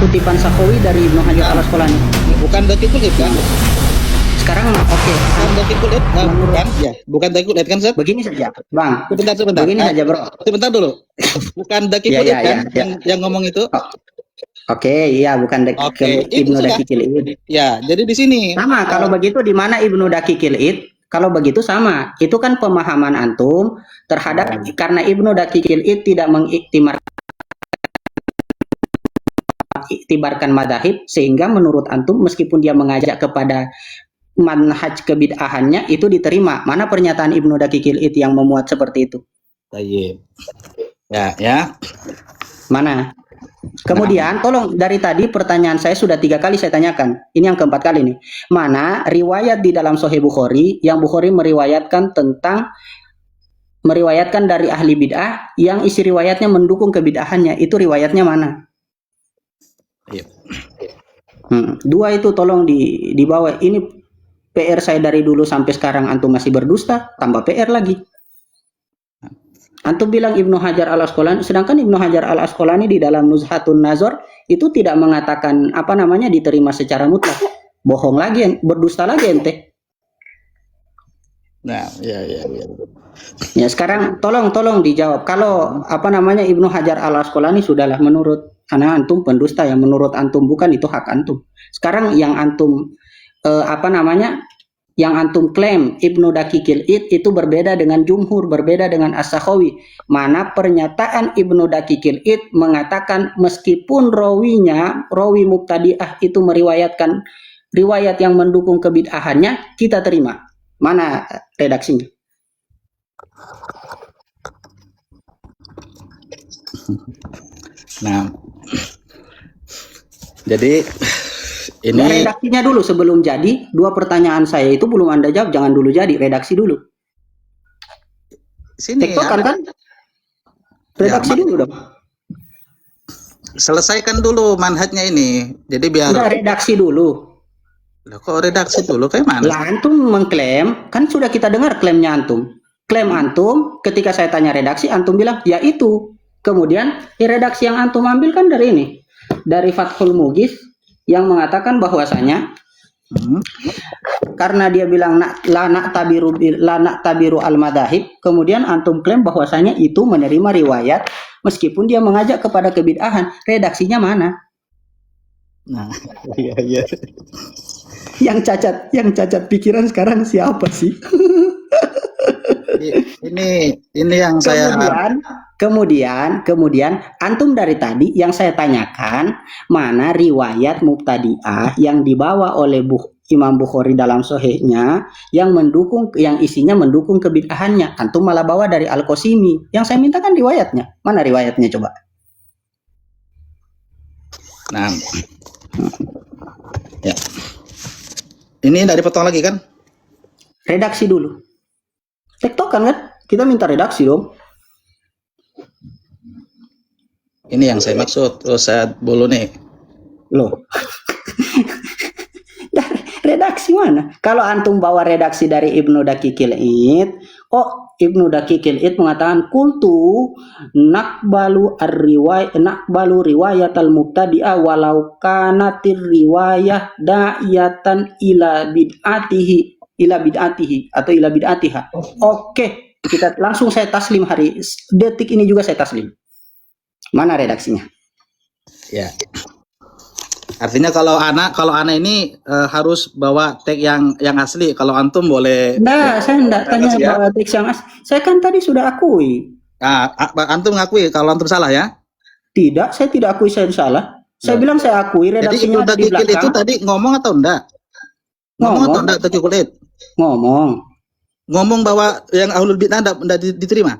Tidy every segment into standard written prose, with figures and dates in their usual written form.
kutipan Sakhawi dari Ibnu Hajar Bukan, Al-Asqalani. bukan Daqiqul Id kan? Sekarang oke, Bukan Daqiqul Id, menurut kan? Ya, bukan Daqiqul Id kan, Zat? begini saja, Bang. Sebentar. Begini saja, Bro. Sebentar dulu. Bukan Ya, Daqiqul Id ya, kan ya, ya. yang ngomong itu? Oh, oke, iya bukan Oke, itu Ibnu sudah. Daqiqil Id. Ya, jadi di sini Sama, kalau begitu di mana Ibnu Daqiqil Id? Kalau begitu sama, itu kan pemahaman antum terhadap karena Ibnu Daqiqil Id tidak mengiktibarkan madhab, sehingga menurut antum meskipun dia mengajak kepada manhaj kebid'ahannya itu diterima. Mana pernyataan Ibnu Daqiqil Id yang memuat seperti itu? Tayyib. Ya. Mana? Kemudian tolong, dari tadi pertanyaan saya sudah 3 kali saya tanyakan. Ini yang keempat kali nih. Mana riwayat di dalam Sahih Bukhari yang Bukhari meriwayatkan dari ahli bid'ah yang isi riwayatnya mendukung kebid'ahannya, itu riwayatnya mana? Iya. 2 itu tolong dibawa. Ini PR saya dari dulu sampai sekarang, antum masih berdusta, tambah PR lagi. Antum bilang Ibnu Hajar Al-Asqalani, sedangkan Ibnu Hajar Al-Asqalani di dalam Nuzhatun Nazar itu tidak mengatakan diterima secara mutlak. Bohong lagi, berdusta lagi ente. Nah, ya. Ya, sekarang tolong dijawab. Kalau Ibnu Hajar Al-Asqalani sudahlah menurut antum pendusta, yang menurut antum bukan, itu hak antum. Sekarang yang antum yang antum klaim Ibnu Daqiqil Id itu berbeda dengan jumhur, berbeda dengan As-Sakhawi. Mana pernyataan Ibnu Daqiqil Id mengatakan meskipun rawi mubtadi'ah itu meriwayatkan riwayat yang mendukung kebid'ahannya, kita terima. Mana redaksinya? Nah, jadi ini redaksinya dulu sebelum jadi. 2 pertanyaan saya itu belum Anda jawab, jangan dulu jadi, redaksi dulu. sini Tektokan kan? Redaksi dulu dong. selesaikan dulu manhajnya ini. Jadi biar Udah, redaksi dulu. Loh, kok redaksi dulu kayak mana? Lah antum mengklaim, kan sudah kita dengar klaimnya antum. Klaim antum, ketika saya tanya redaksi, antum bilang, ya itu. Kemudian, redaksi yang antum ambil kan dari ini. Dari Fathul Mughis, yang mengatakan bahwasanya, karena dia bilang, la na'tabiru al-madahib, kemudian antum klaim bahwasanya itu menerima riwayat, meskipun dia mengajak kepada kebid'ahan. Redaksinya mana? Nah, iya. Yang cacat pikiran sekarang siapa sih? Ini yang saya kemudian antum dari tadi yang saya tanyakan, mana riwayat mubtadi'ah yang dibawa oleh Imam Bukhari dalam sahihnya yang isinya mendukung kebid'ahannya. Antum malah bawa dari Al-Qasimi. Yang saya mintakan riwayatnya. Mana riwayatnya coba? Nah. Ya. Ini enggak dipotong lagi kan? Redaksi dulu. Tektokan kan? Kita minta redaksi dong. Ini yang saya maksud. Terus saya bolu nih. Loh. Redaksi mana? Kalau antum bawa redaksi dari Ibnu Daqiqil Id, Ibnu Daqiqil Id mengatakan kultu naqbalu riwayat al-mubtadi'ah walau kanatir riwayah da'iyatan ila bid'atihi atau ila bid'atiha. Oke, kita langsung saya taslim detik ini juga saya taslim. Mana redaksinya? Ya. Artinya kalau anak ini harus bawa teks yang asli. Kalau antum boleh. Nah, saya enggak tanya bawa teks yang asli. Saya kan tadi sudah akui. Antum ngakui kalau antum salah ya? Tidak, saya tidak akui saya salah. Saya bilang saya akui redaksinya ada di belakang. Jadi itu tadi ngomong atau enggak? Ngomong atau enggak Daqiqul Id? Ngomong bahwa yang ahlul bid'ah enggak diterima.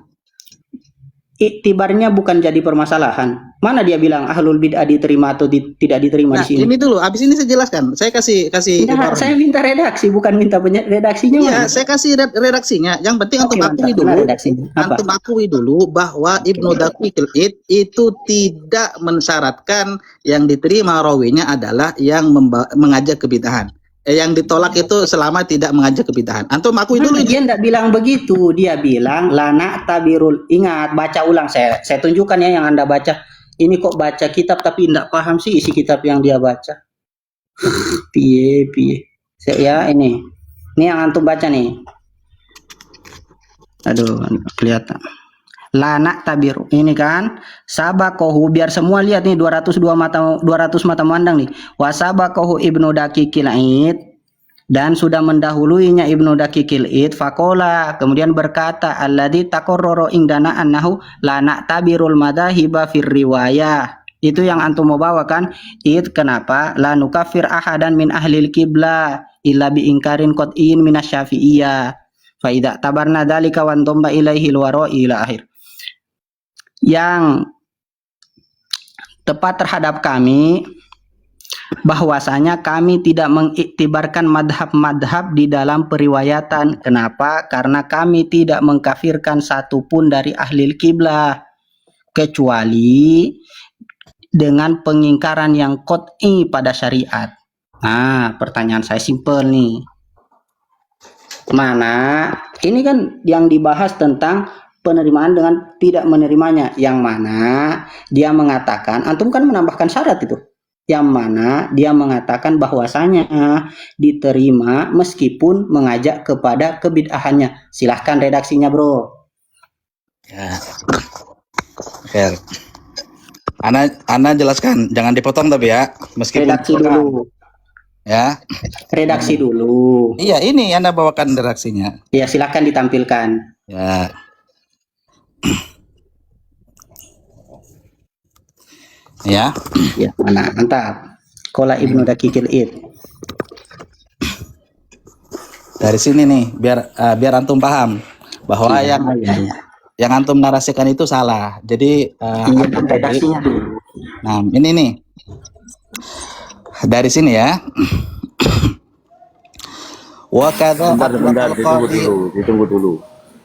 Iktibarnya bukan jadi permasalahan. Mana dia bilang ahlul bid'ah diterima atau tidak diterima di sini? Ini dulu, habis ini saya jelaskan. Saya kasih nah, saya minta redaksi, bukan minta redaksinya. Iya, saya kasih redaksinya. Yang penting antum akui dulu. Antum akui dulu bahwa Ibnu Daqiqil Id itu tidak mensyaratkan yang diterima rawinya adalah yang mengajak kebid'ahan. Yang ditolak itu selama tidak mengajak kebid'ahan. Antum akui dulu. Dia tidak bilang begitu. Dia bilang lana tabirul. Ingat, baca ulang. Saya tunjukkan ya yang Anda baca. Ini kok baca kitab tapi tidak paham sih isi kitab yang dia baca. Piye, piye. Ya ini yang antum baca nih. Aduh, kelihatan. Lana tabiru ini kan sabakohu, biar semua lihat nih 200 mata memandang nih. Wasabakohu Ibnu Daqiqil Id, dan sudah mendahuluinya Ibnu Daqiqil Id. Fakola, kemudian berkata, alladzi taqarrara indana annahu lana tabirul madhahiba fir riwayah. Itu yang antum mau bawa kan? Id kenapa? La nukafir ahadan min ahlil qiblah illa bi ingkarin qat'in minasyafi'iyah. Fa idza tabarna dzalika wa antumba ilaihi alwara'i ila akhir. Yang tepat terhadap kami bahwasanya kami tidak mengiktibarkan madhab-madhab di dalam periwayatan. Kenapa? Karena kami tidak mengkafirkan satupun dari ahli kiblah kecuali dengan pengingkaran yang qat'i pada syariat. Nah, pertanyaan saya simpel nih. Mana ini kan yang dibahas tentang penerimaan dengan tidak menerimanya, yang mana dia mengatakan, antum kan menambahkan syarat itu, yang mana dia mengatakan bahwasanya diterima meskipun mengajak kepada kebid'ahannya. Silahkan redaksinya, bro. Ya. Oke. Ana jelaskan, jangan dipotong tapi ya, meskipun redaksi dulu. Ya. Redaksi dulu. Iya, ini Anda bawakan redaksinya. Ya, silahkan ditampilkan. Ya. Ya. Ya, mana? Mantap. Qala Ibnu Daqiqil Id. Dari sini nih, biar antum paham bahwa yang antum narasikan itu salah. Jadi redaksinya dulu. Nah, ini nih. Dari sini ya. Wa kadza ditunggu dulu.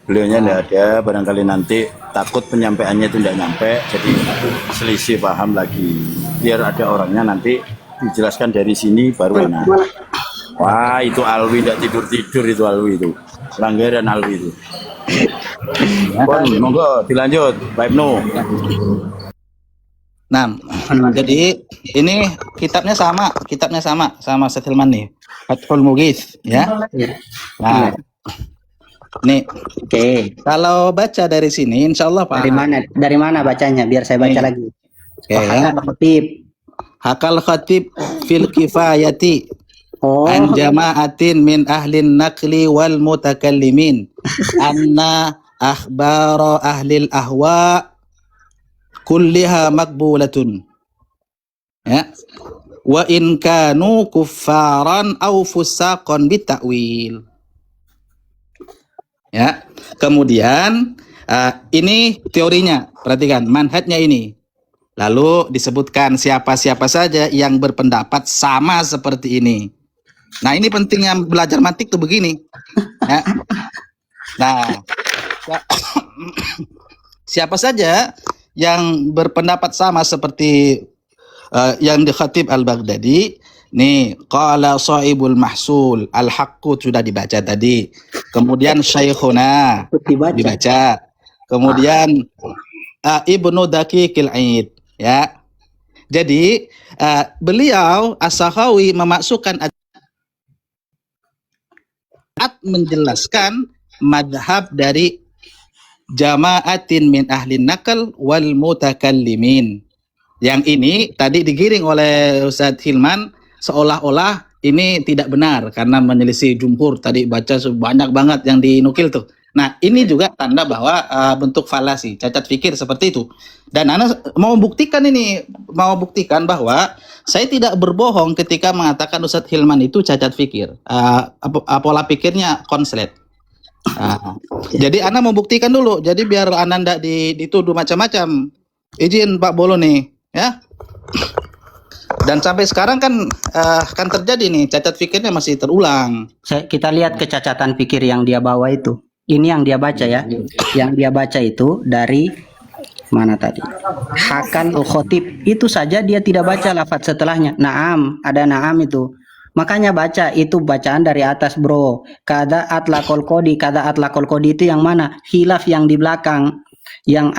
Beliaunya tidak ada, barangkali nanti takut penyampaiannya itu tidak nyampe, jadi selisih paham lagi. Biar ada orangnya nanti dijelaskan dari sini baru enak. Wah, itu Alwi tidak tidur-tidur, itu Alwi itu. Pelanggaran Alwi itu. Monggo dilanjut, Pak Ibnu. Nah, jadi ini kitabnya sama Setilman nih. Fathul Mughith ya. Nah, nih, oke. Kalau baca dari sini, insya Allah Pak. Dari mana bacanya? Biar saya baca lagi. Hakal khatib fil kifayati an jama'atin min ahlin naqli wal mutakallimin anna akhbara ahlil ahwa kulliha makbulatun. Ya. Wa in kanu kuffaran aw fusaqan bita'wil. Ya, kemudian ini teorinya, perhatikan manhajnya ini. Lalu disebutkan siapa-siapa saja yang berpendapat sama seperti ini. Nah, ini pentingnya belajar mantik tuh begini. Ya. Nah, siapa saja yang berpendapat sama seperti yang di Khatib Al-Baghdadi. Nih, qala Sha'ibul Mahsul, Al-Haqqu sudah dibaca tadi. Kemudian Syekhuna dibaca. Kemudian Ibnu Daqiqil Id, ya. Jadi beliau As-Sakhawi memasukkan menjelaskan madhab dari jama'atin min ahlin naql wal mutakallimin. Yang ini tadi digiring oleh Ustadz Hilman seolah-olah ini tidak benar karena menyelisih jumhur. Tadi baca banyak banget yang dinukil tuh. Nah, ini juga tanda bahwa bentuk falasi, cacat fikir seperti itu. Dan Ana mau buktikan bahwa saya tidak berbohong ketika mengatakan Ustadz Hilman itu cacat fikir. Pola pikirnya konslet. Jadi Ana mau buktikan dulu. Jadi biar Ana tidak dituduh macam-macam. Izin Pak Bolo nih, ya. Dan sampai sekarang kan terjadi nih, cacat fikirnya masih terulang. Kita lihat kecacatan pikir yang dia bawa itu. Ini yang dia baca ya. Yang dia baca itu dari mana tadi? Hakan al-Khatib. Itu saja dia tidak baca lafaz setelahnya. Naam, ada naam itu. Makanya baca itu bacaan dari atas, bro. Kada atlaqul qodi itu yang mana? Khilaf yang di belakang. yang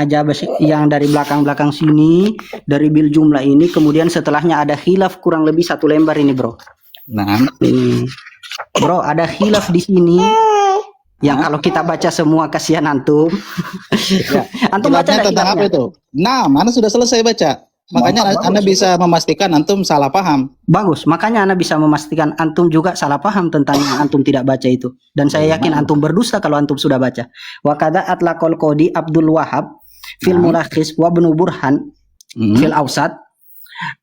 yang dari belakang-belakang sini, dari bil jumlah ini, kemudian setelahnya ada khilaf kurang lebih 1 lembar ini, Bro. Nah, Ini, Bro, ada khilaf di sini. Yang kalau kita baca semua kasihan antum. Ya. Antum baca khilafnya tentang apa khilafnya? itu? Nah, mana sudah selesai baca. Makanya Anda bisa memastikan antum salah paham. Bagus, makanya Anda bisa memastikan antum juga salah paham tentang yang antum tidak baca itu. Dan saya yakin antum berdusta kalau antum sudah baca. Wa kadza atlaqal qadi Abdul Wahab fil mulakhis wa Ibnu Burhan fil Awsat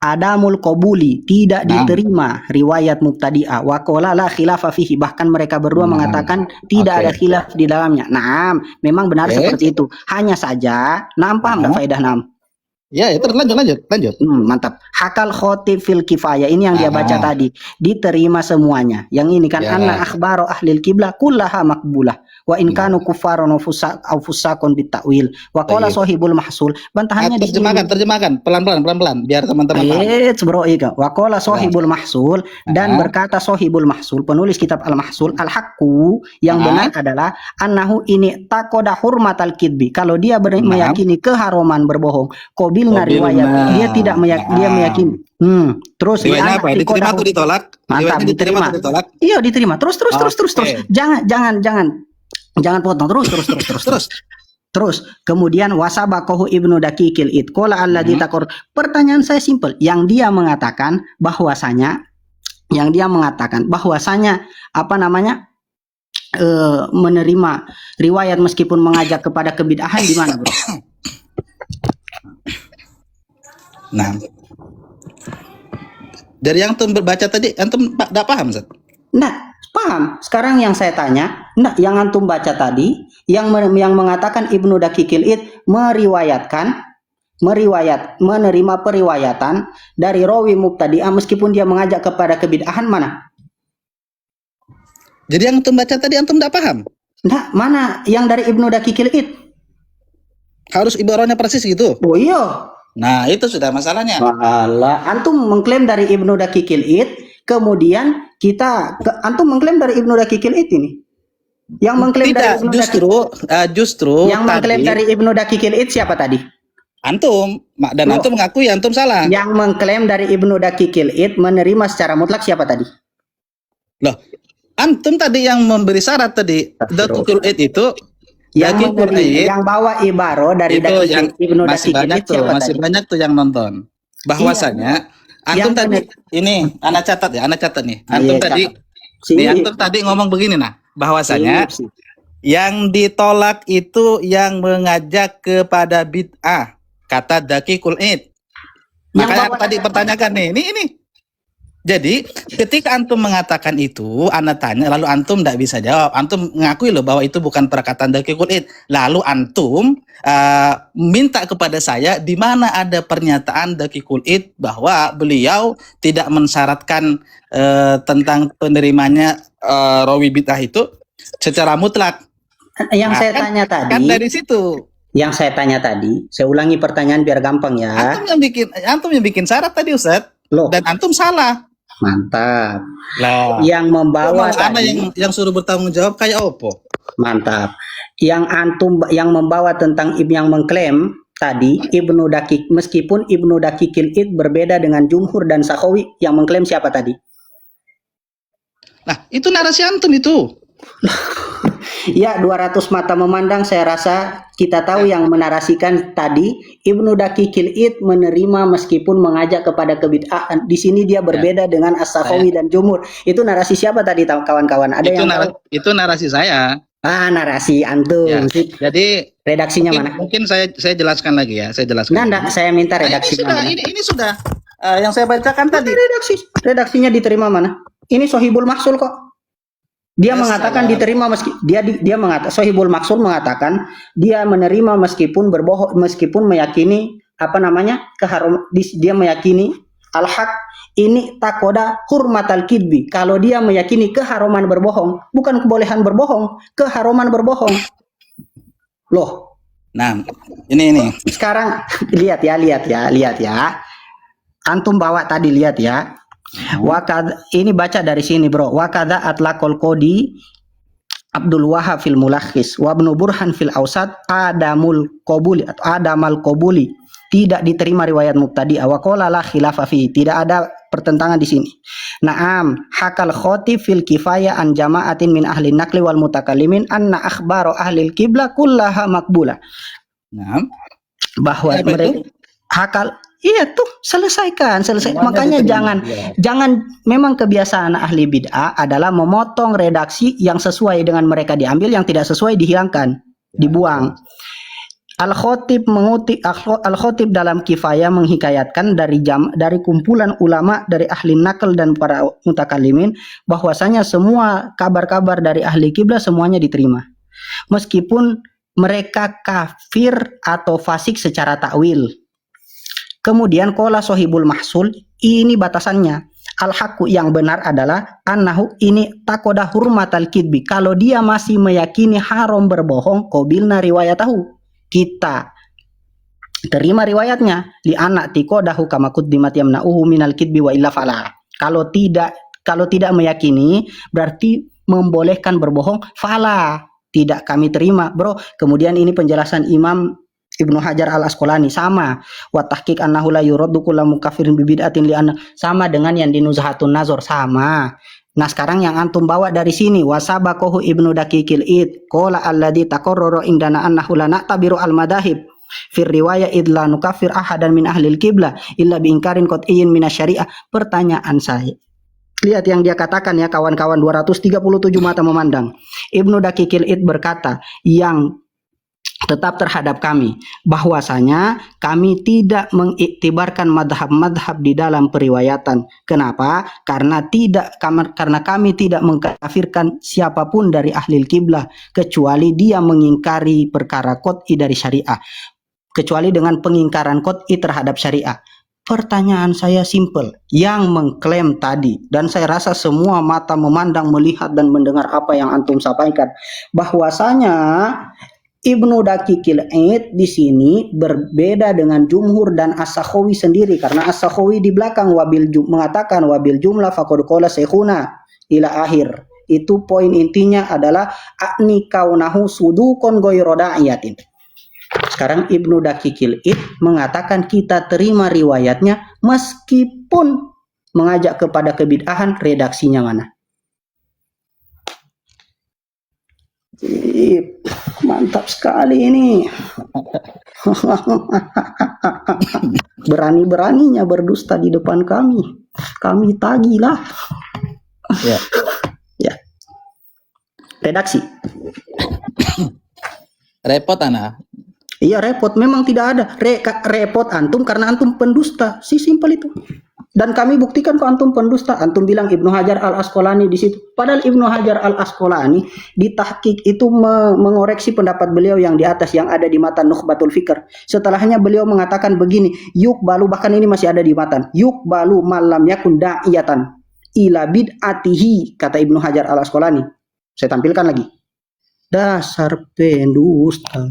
adamul qabuli, tidak diterima riwayat mubtadi'ah, wa qala la khilafa fihi, bahkan mereka berdua mengatakan tidak ada khilaf di dalamnya. Nah, memang benar seperti itu. Hanya saja, paham enggak faedah Ya, itu lanjut. mantap. Hakal khotib fil kifayah, ini yang dia baca tadi, diterima semuanya. Yang ini kan anna akhbaro ahlil qiblah kullaha maqbulah wa in kanu kufaron au fusakon bitakwil wa qala sahibul mahsul. Bantahannya terjemahkan pelan-pelan biar teman-teman paham. Bro, wa qala sahibul mahsul, dan berkata sahibul mahsul, penulis kitab al-mahsul, al-haqqu, yang benar adalah annahu ini takoda hurmatal kidbi, kalau dia meyakini keharuman berbohong, qabilna riwayat, dia tidak dia meyakini. Terus riwayatnya apa? Diterima atau ditolak? Mantap, diterima. Iya, diterima. Terus. Jangan potong. Terus kemudian wasabaqahu Ibnu Daqiqil Id qala alladzi taqur. Pertanyaan saya simpel. Yang dia mengatakan bahwasanya menerima riwayat meskipun mengajak kepada kebid'ahan di mana, Bro? Nah, dari yang antum berbaca tadi, antum tidak paham, Ustaz? Nah, paham. Sekarang yang saya tanya, yang antum baca tadi, yang mengatakan Ibnu Daqiqil Id menerima periwayatan dari rawi mubtadi'ah meskipun dia mengajak kepada kebid'ahan, mana? Jadi yang antum baca tadi antum tidak paham? Nah, mana yang dari Ibnu Daqiqil Id? Harus ibaratnya persis gitu. Oh iya. Nah, itu sudah masalahnya. Walah, antum mengklaim dari Ibnu Daqiqil Id, kemudian antum mengklaim dari Ibnu Daqiqil Id ini. Yang mengklaim dari Ibnu justru yang mengklaim dari Ibnu Daqiqil Id siapa tadi? Antum, dan antum mengakui antum salah. Yang mengklaim dari Ibnu Daqiqil Id menerima secara mutlak siapa tadi? Loh, antum tadi yang memberi syarat tadi, Daqiqil Id itu yang bawa ibaro dari Ibnu Daqiqil Id siapa masih tadi? Banyak tuh yang nonton. Bahwasanya antum tadi ini anak catat nih. Antum tadi ngomong begini bahwasanya yang ditolak itu yang mengajak kepada bid'ah, kata Daqiqul Id. Makanya tadi pertanyakan nih, ini. Jadi ketika antum mengatakan itu, ana tanya, lalu antum tidak bisa jawab. Antum mengakui loh bahwa itu bukan perkataan Daqiqul Id. Lalu antum minta kepada saya di mana ada pernyataan Daqiqul Id bahwa beliau tidak mensyaratkan tentang penerimanya rawi bid'ah itu secara mutlak. Yang saya tanya tadi. Kan dari situ. Yang saya tanya tadi, saya ulangi pertanyaan biar gampang ya. Antum yang bikin syarat tadi, Ustaz. Loh. Dan antum salah. Mantap. Lah. Yang membawa tadi yang suruh bertanggung jawab kayak opo? Mantap. Yang membawa tentang yang mengklaim tadi Ibnu Daqiq, meskipun Ibnu Daqiqil Id berbeda dengan Jumhur dan Sakhawi, yang mengklaim siapa tadi? Nah, itu narasi antum itu. Ya, 200 mata memandang, saya rasa kita tahu yang menarasikan tadi Ibnu Daqiqil Id menerima meskipun mengajak kepada kebid'ahan. Di sini dia berbeda dengan As-Sakhawi dan Jumhur. Itu narasi siapa tadi, kawan-kawan? Itu narasi saya. Narasi antum. Ya. Jadi redaksinya mana? Mungkin saya jelaskan lagi ya. Saya minta redaksinya. Ini sudah yang saya bacakan tadi. Redaksinya diterima mana? Ini Sohibul Mahsul kok. Dia mengatakan diterima dia mengatakan Sohibul Mahsul mengatakan dia menerima meskipun berbohong, meskipun meyakini dia meyakini al-haq ini takoda hurmatal kidbi. Kalau dia meyakini keharuman berbohong, bukan kebolehan berbohong, keharuman berbohong. Loh. Nah, ini. Sekarang lihat ya. Antum bawa tadi, lihat ya. Ini baca dari sini, Bro. Wakada atlaqul qadi Abdul Wahab fil Mulakhis wa Ibnu Burhan fil Awsat Adamal Qabuli tidak diterima riwayat mubtadi wa qala la khilafa fi, tidak ada pertentangan di sini. Naam hakal Khatib fil Kifayah an jama'atin min ahli naqli wal mutakallimin anna akhbaru ahli al-qiblah kullaha maqbula. Naam. Bahwa mereka hakal, iya tuh selesai. Makanya jangan memang kebiasaan ahli bid'ah adalah memotong redaksi yang sesuai dengan mereka diambil, yang tidak sesuai dihilangkan, dibuang. Al-Khatib dalam Kifayah menghikayatkan dari kumpulan ulama dari ahli nakal dan para mutakallimin bahwasanya semua kabar-kabar dari ahli kiblah semuanya diterima. Meskipun mereka kafir atau fasik secara takwil. Kemudian qala Sohibul Mahsul, ini batasannya. Al-haqqu yang benar adalah annahu ini takoda hurmatal kidbi. Kalau dia masih meyakini haram berbohong, qabilna riwayatahu, kita terima riwayatnya. Li anak tikodahu kama quddimat yamna'uhu minal kidbi wa illa fala. Kalau tidak meyakini berarti membolehkan berbohong, fala, tidak kami terima, bro. Kemudian ini penjelasan Imam Ibnu Hajar Al-Asqalani sama, wa tahqiq annahu la yuraddu kullu mukaffirin bi bid'atin li anna, sama dengan yang di Nuzhatun Nazar, sama. Nah, sekarang yang antum bawa dari sini, wasabaqahu Ibnu Daqiqil Id qala alladzi taqarrara indana annahu la na'tabiru al-madahib fi riwayah id la nukaffir ahadan min ahli al-qiblah illa bi inkarin qat'iyyin minasyariah. Pertanyaan saya, lihat yang dia katakan ya kawan-kawan, 237 mata memandang. Ibnu Daqiqil Id berkata yang tetap terhadap kami bahwasanya kami tidak mengiktibarkan madhab-madhab di dalam periwayatan. Kenapa? Karena kami tidak mengkafirkan siapapun dari ahli kiblah kecuali dia mengingkari perkara qat'i dari syariah, kecuali dengan pengingkaran qat'i terhadap syariah. Pertanyaan saya simple, yang mengklaim tadi, dan saya rasa semua mata memandang, melihat dan mendengar apa yang antum sampaikan, bahwasanya Ibnu Daqiqil Id di sini berbeda dengan Jumhur dan As-Sakhawi sendiri, karena As-Sakhawi di belakang mengatakan wabil jumlah faqad qala syekhuna ila akhir. Itu poin intinya adalah akni kaunahu sudukon ghairu da'iyatin. Sekarang Ibnu Daqiqil Id mengatakan kita terima riwayatnya meskipun mengajak kepada kebid'ahan, redaksinya mana? Mantap sekali ini. Berani-beraninya berdusta di depan kami. Kami tagilah. Ya. Ya. Redaksi. Repot ana. Iya repot, memang tidak ada. Repot antum karena antum pendusta. Si simpel itu. Dan kami buktikan kok antum pendusta. Antum bilang Ibnu Hajar Al-Asqalani di situ. Padahal Ibnu Hajar Al-Asqalani di tahqiq itu mengoreksi pendapat beliau yang di atas, yang ada di matan Nukhbatul Fikr. Setelahnya beliau mengatakan begini, yukbalu, bahkan ini masih ada di matan, yukbalu malam yakun da'iyatan ila bid'atihi, kata Ibnu Hajar Al-Asqalani. Saya tampilkan lagi. Dasar pendusta.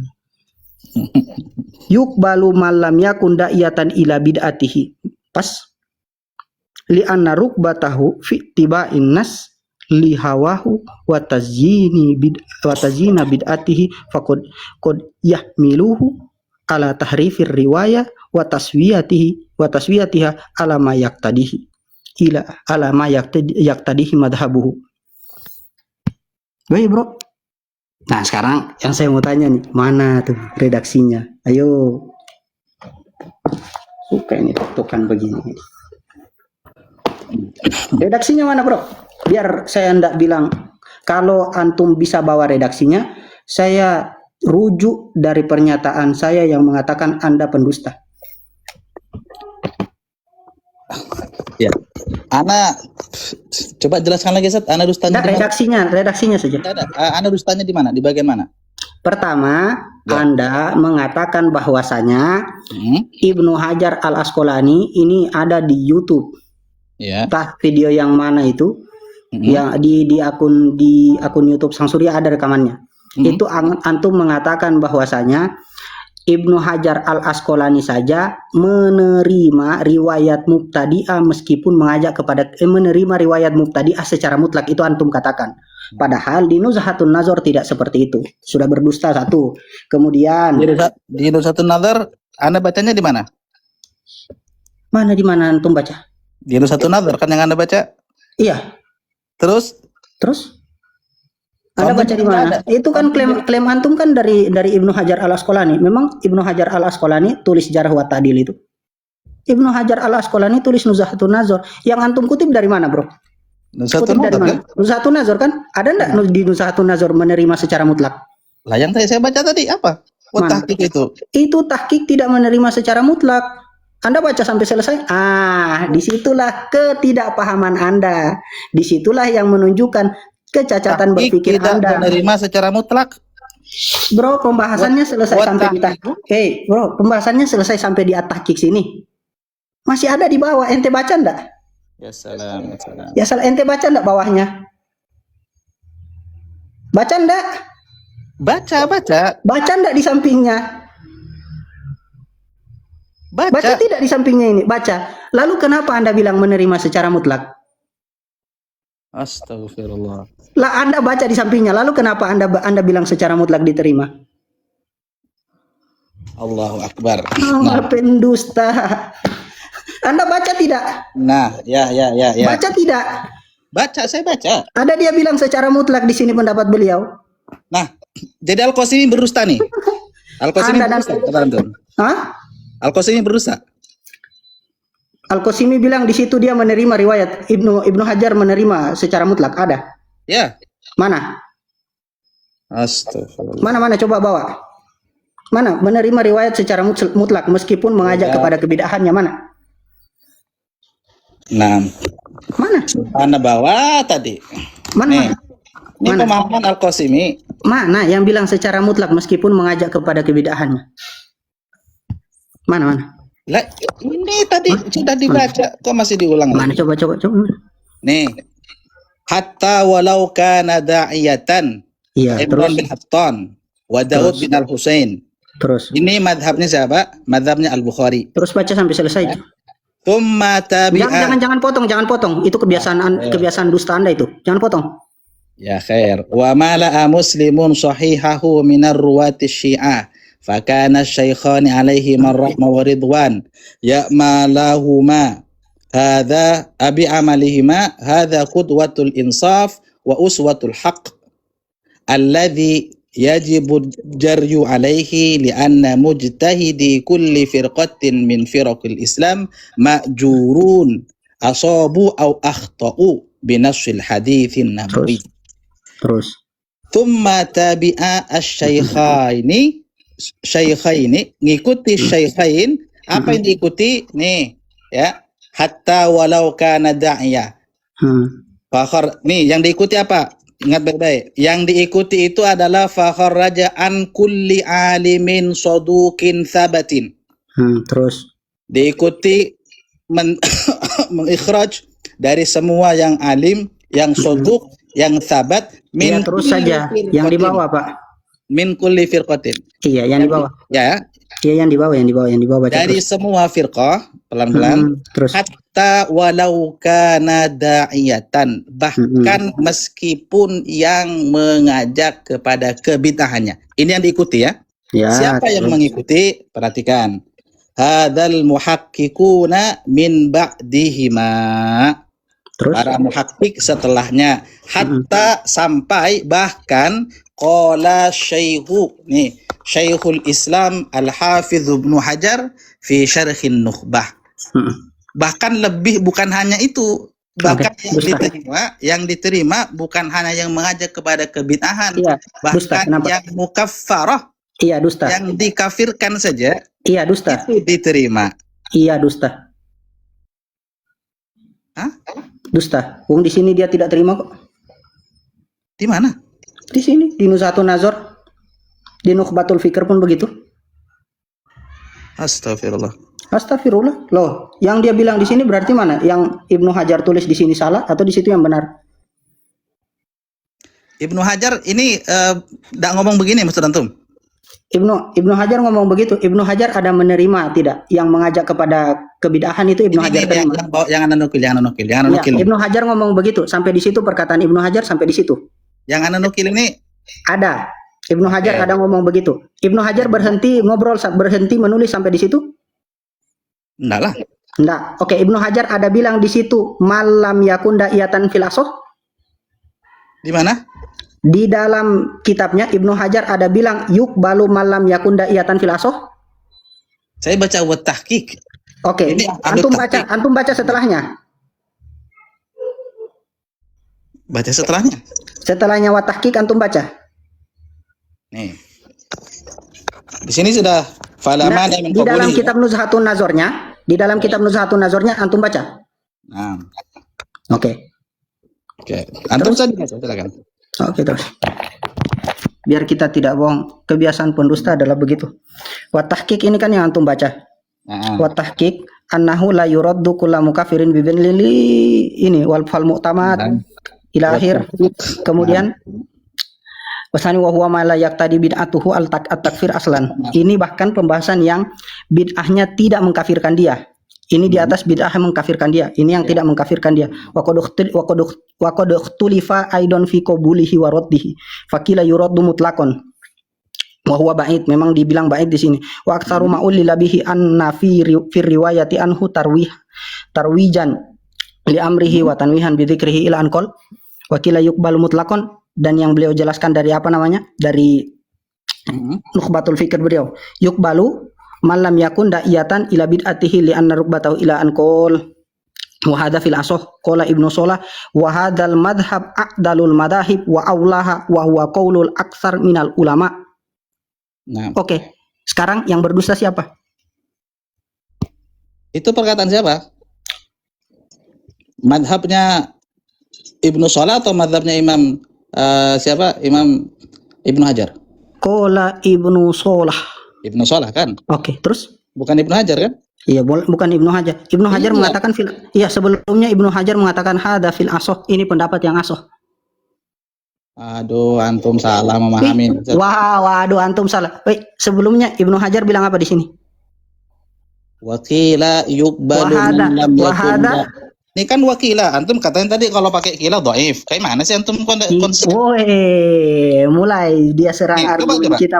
Yukbalu malam yakun da'iyatan ila bid'atihi. Pas. Li'anna rukbatahu fi tiba'in nas lihawahu wa tazyina bid'atihi faqad yahmiluhu ala tahrifir riwayah wa taswiyatiha ala ma yaqtadihi ila ala ma yaqtadihi madhhabuhu. Baik, bro. Nah, sekarang yang saya mau tanya nih, mana tuh redaksinya? Ayo. Suka ini tukan begini. Redaksinya mana, bro? Biar saya ndak bilang, kalau antum bisa bawa redaksinya, saya rujuk dari pernyataan saya yang mengatakan Anda pendusta. Ya. Ana coba jelaskan lagi, Ustaz. Ana dustanya redaksinya saja. Ana dustanya di mana? Di bagian mana? Pertama, ya. Anda mengatakan bahwasanya Ibnu Hajar Al-Asqalani ini ada di YouTube. Ya. Entah video yang mana itu, yang di akun YouTube Sang Surya ada rekamannya. Itu antum mengatakan bahwasanya Ibnu Hajar Al-Asqalani saja menerima riwayat mubtadi'ah meskipun mengajak kepada menerima riwayat mubtadi'ah secara mutlak, itu antum katakan. Padahal di Nuzhatun Nazar tidak seperti itu. Sudah berdusta satu. Kemudian Di Nuzhatun Nazar Anda bacanya di mana? di mana antum baca? Di Nuzhatun Nazar kan yang Anda baca? Iya. Terus Anda Contoh baca di nggak mana? ada. Itu kan klaim antum kan dari Ibnu Hajar Al-Asqalani. Memang Ibnu Hajar Al-Asqalani tulis Jarh wa Ta'dil itu. Ibnu Hajar Al-Asqalani tulis Nuzhatun Nazar. Yang antum kutip dari mana, Bro? Nuzhatun Kutip dari Nazar mana? kan? Nuzhatun Nazar kan? Ada enggak di Nuzhatun Nazar menerima secara mutlak? Lah yang tadi saya baca tadi apa? Mana? Tahqiq itu. Itu tahqiq tidak menerima secara mutlak. Anda baca sampai selesai. Disitulah ketidakpahaman Anda. Disitulah yang menunjukkan kecacatan Tahqiq berpikir tidak Anda. menerima secara mutlak. Bro, pembahasannya selesai sampai di bro, pembahasannya selesai sampai di at-tahqiq sini. Masih ada di bawah. Ente baca enggak? Ya salam. Ya salah, ente baca enggak bawahnya? Baca enggak? Baca. Baca enggak di sampingnya? Baca tidak di sampingnya ini? Baca. Lalu kenapa Anda bilang menerima secara mutlak? Astagfirullah. Lah Anda baca di sampingnya. Lalu kenapa Anda bilang secara mutlak diterima? Allahu Akbar. Pendusta. Anda baca tidak? Nah, ya. Baca tidak? Baca, saya baca. Ada dia bilang secara mutlak di sini pendapat beliau. Nah, jadi Al-Qasimi berdusta nih. Al-Qasimi Anda dan- berdusta, kata antum. Hah? Al-Qasimi berdusta. Al-Qasimi bilang di situ dia menerima riwayat Ibnu Hajar menerima secara mutlak. Ada? Ya. Mana? Astagfirullah. Mana coba bawa. Mana menerima riwayat secara mutlak meskipun mengajak kepada kebidahannya, mana? Nah, Mana? Anda bawa tadi. Mana? Ini pemahaman Al-Qasimi. Mana yang bilang secara mutlak meskipun mengajak kepada kebidahannya? Mana? Lah, ini tadi sudah dibaca, kok masih diulang Mana lagi? coba. Nih. Hatta walau kana da'iyatan Iya, Imran terus. bin Hattan wa Daud Terus. bin Al-Husain. Terus. Ini madhabnya siapa? Madhabnya Al-Bukhari. Terus baca sampai selesai. Thumma tabi'a. Jangan potong. Itu kebiasaan dusta Anda itu. Jangan potong. Ya khair. Wa mala'a muslimun sahihahu minar ruwati syiah. Fakana syaikhani alaihi marrahma wa ridwan. Ya'malahuma. Hadha abi amalihima. Hadha qudwatul insaf wa uswatul haq. Alladhi yajibu jaryu alaihi lianna mujtahidi kulli firqatin min firaqil islam ma'jurun asabu au akhta'u binassil hadithin nabawi. Terus. Thumma tabi'a asy-syaikhaini ngikuti syaikhain. Apa yang diikuti nih ya, hatta walau kana da'iyah. Fakhar nih yang diikuti apa? Ingat baik-baik. Yang diikuti itu adalah fakharraja an kulli alimin saduqin thabatin. Terus. Diikuti mengikhraj dari semua yang alim, yang saduq, yang thabat min Terus kulli saja. Yang di bawah, Pak. Min kulli firqatin. Iya, yang di bawah. Ya, Iya, yang di bawah baca dari terus. semua firqah pelan-pelan. Terus. Hatta walau kana da'iyatan, bahkan meskipun yang mengajak kepada kebid'ahannya. Ini yang diikuti ya. Ya, Siapa yang terus. mengikuti? Perhatikan. Hadzal muhaqqiquna min ba'dihima. Terus. Para muhakkik setelahnya. Hatta sampai bahkan qala syaihu. Nih, Syekhul Islam Al-Hafidz Ibnu Hajar fi Syarhin Nukhbah. Bahkan lebih, bukan hanya itu, bahkan yang diterima bukan hanya yang mengajak kepada kebid'ahan, Iya, bahkan dusta. yang mukaffarah, Iya, dusta. yang dikafirkan saja Iya, dusta. itu diterima. Iya, dusta. Hah? Dusta. Wong di sini dia tidak terima kok. Di mana? Di sini, di Nuzhatun Nazar. Di Nukhbatul Fikr pun begitu. Astagfirullah. Astagfirullah. Loh, yang dia bilang di sini berarti mana? Yang Ibnu Hajar tulis di sini salah atau di situ yang benar? Ibnu Hajar ini enggak ngomong begini Mas Antum. Ibnu Hajar ngomong begitu. Ibnu Hajar ada menerima tidak yang mengajak kepada kebidahan itu Ibnu Hajar terima. Jangan nukil. Ya, Ibnu Hajar ngomong begitu. Sampai di situ perkataan Ibnu Hajar sampai di situ. Yang anda nukil ini ada. Ibnu Hajar ada ngomong begitu. Ibnu Hajar berhenti ngobrol, berhenti menulis sampai di situ? Enggak lah. Enggak. Oke, Ibnu Hajar ada bilang di situ malam yakun da'iyatan fil asoh. Di mana? Di dalam kitabnya Ibnu Hajar ada bilang yuk balu malam yakun da'iyatan fil asoh. Saya baca wat tahqiq. Oke, antum baca setelahnya. Baca setelahnya. Setelahnya wat tahqiq antum baca. Nih. Di sini sudah falaman di dalam kitab Nuzhatun Nazornya, antum baca. Nah. Oke. Antum saja silakan. Oke, terus. Biar kita tidak bohong, kebiasaan pendusta adalah begitu. Wat tahqiq ini kan yang antum baca. Wat tahqiq annahu la yuraddu kullu mukafirin bi lili ini wal fal mu'tamad ila akhir. Kemudian wasani wa huwa ma la yaqtadi bid'atuhu al takfir aslan. Ini bahkan pembahasan yang bid'ahnya tidak mengkafirkan dia. Ini di atas bid'ah yang mengkafirkan dia. Ini yang tidak mengkafirkan dia. Wa qad ikhtulifa aidan fi qabulihi wa raddihi. Faqila yuraddu mutlaqan. Wa huwa ba'id, memang dibilang ba'id di sini. Wa aktsaru ma ulila bihi anna fi riwayati anhu tarwijan li amrihi wa tanwihan bi dzikrihi ila anqal. Wa qila yuqbalu mutlaqan, dan yang beliau jelaskan dari apa namanya? Dari Nukhbatul Fikr beliau. Yuqbalu malam yakun da'iyatan ila bid'atihi li anna rukbatahu ila anqal. Wa hadza fil asoh qala Ibnu Shalah wa hadzal madhhab a'dalul madahib wa aulaha wa huwa qaulul aktsar minal ulama. Nah. Oke, sekarang yang berdusta siapa? Itu perkataan siapa? Madhabnya Ibnu Shalah atau madhabnya Imam siapa? Imam Ibnu Hajar. Qala Ibnu Shalah. Ibnu Shalah kan? Oke, terus? Bukan Ibnu Hajar kan? Iya, bukan Ibnu Hajar. Ibnu Hajar mengatakan sebelumnya Ibnu Hajar mengatakan hadza fil asoh, ini pendapat yang asoh. Aduh, antum salah memahami. Waduh, antum salah. Sebelumnya Ibnu Hajar bilang apa di sini? Wakila yuqbalu man lam yakun. Ini kan wakila, antum katanya tadi kalau pakai kila dhaif. Kayak mana sih antum mulai dia serang argumen kita